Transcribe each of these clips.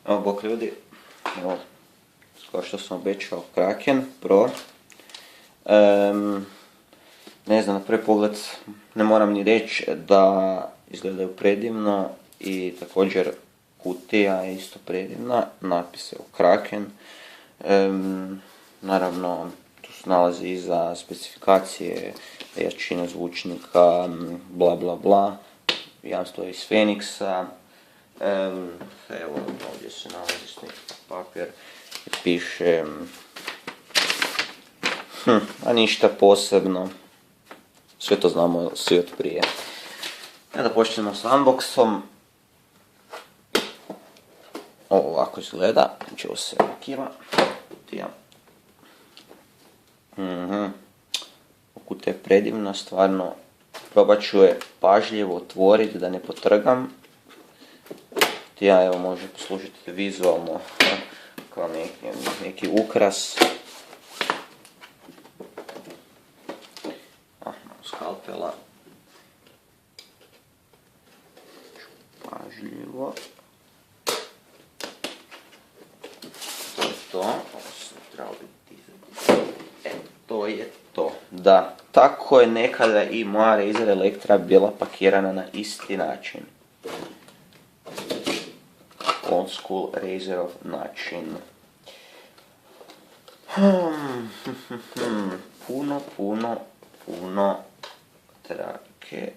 Evo, bok ljudi, evo, kao što sam obećao, Kraken Pro. Ne znam, na prvi pogled ne moram ni reći da izgledaju predivno i također kutija je isto predivna, napis je u Kraken. Naravno, tu se nalazi i za specifikacije, jačine zvučnika, bla bla bla, jamstvo je iz Feniksa. Evo, ovdje se nalazi snimki papir i piše, a ništa posebno, sve to znamo svi od prije. Da počnemo s unboxom. Ovo ovako izgleda, znači ovo se kiva, kutija. Kutija je predivna, stvarno, probat ću je pažljivo otvoriti da ne potrgam. Kutija evo može poslužiti vizualno kao neki ukras. Skalpela. Pažljivo. To je to. Ovo se trebalo biti to je to. Da, tako je nekada i moja Razer Elektra bila pakirana na isti način. Old school Razerov način. Puno trake.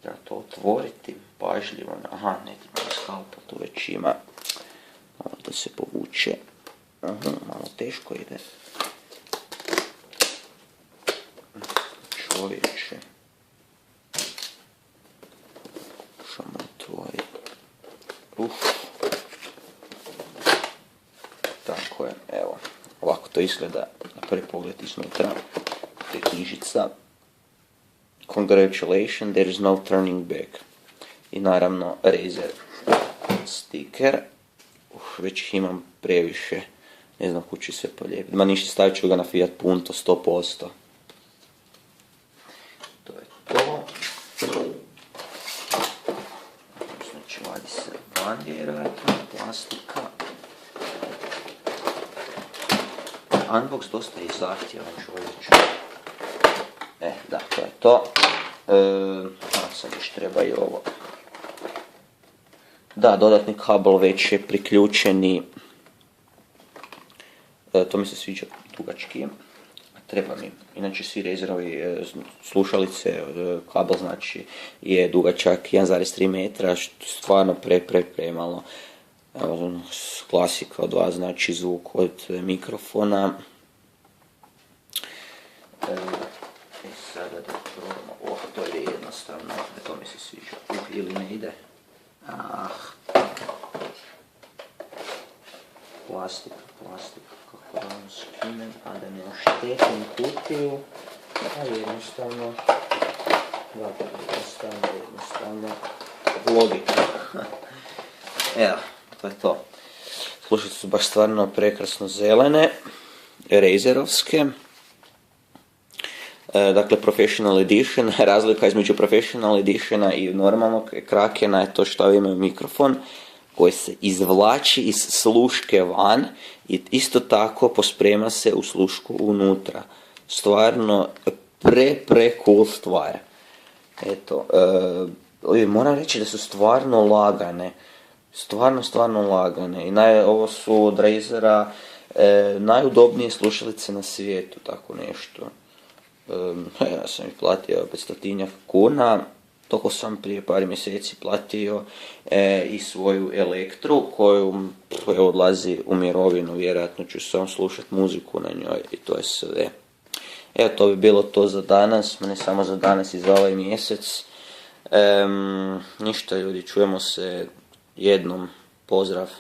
Treba to otvoriti pažljivo. Aha, ne treba skalpel, tu već ima. Malo da se povuče. Malo teško ide. Čovječe. Pokušamo otvoriti. Tako je, evo. Ovako to izgleda na prvi pogled iznutra. To je knjižica. Congratulations, there is no turning back. I naravno Razer sticker. Već ih imam previše. Ne znam kući sve polijepiti. Ma ništa, stavit ću ga na Fiat Punto 100%. To je to. Znači vadi se van vjerojatno, plastika. Unbox dosta je zahtjevan, čovječe. Da, to je to. Sad još treba i ovo. Da, dodatni kabel već je priključeni. To mi se sviđa dugački. Treba mi. Inače svi Razerovi slušalice, kabel znači je dugačak 1,3 metra, što stvarno premalo. Klasika od vas, znači zvuk od mikrofona. Sada da probamo, to je jednostavno, to mi se sviđa, ili ne ide. Plastika, kako da vam skinem, a da ne oštetim kutiju, a jednostavno, logika. Evo, to je to. Slušajte su baš stvarno prekrasno zelene, Razerovske. Dakle, Professional Edition, razlika između Professional Editiona i normalnog Krakena je to što imaju mikrofon koji se izvlači iz sluške van i isto tako posprema se u slušku unutra. Stvarno pre cool stvar. Eto, moram reći da su stvarno lagane. Stvarno lagane. I ovo su od Razera najudobnije slušalice na svijetu, tako nešto. Ja sam ih platio 500 kuna, toliko sam prije par mjeseci platio i svoju Elektru koju odlazi u mirovinu, vjerojatno ću samo slušati muziku na njoj i to je sve. Evo, to bi bilo to za danas, ne samo za danas i za ovaj mjesec. Ništa ljudi, čujemo se jednom, pozdrav.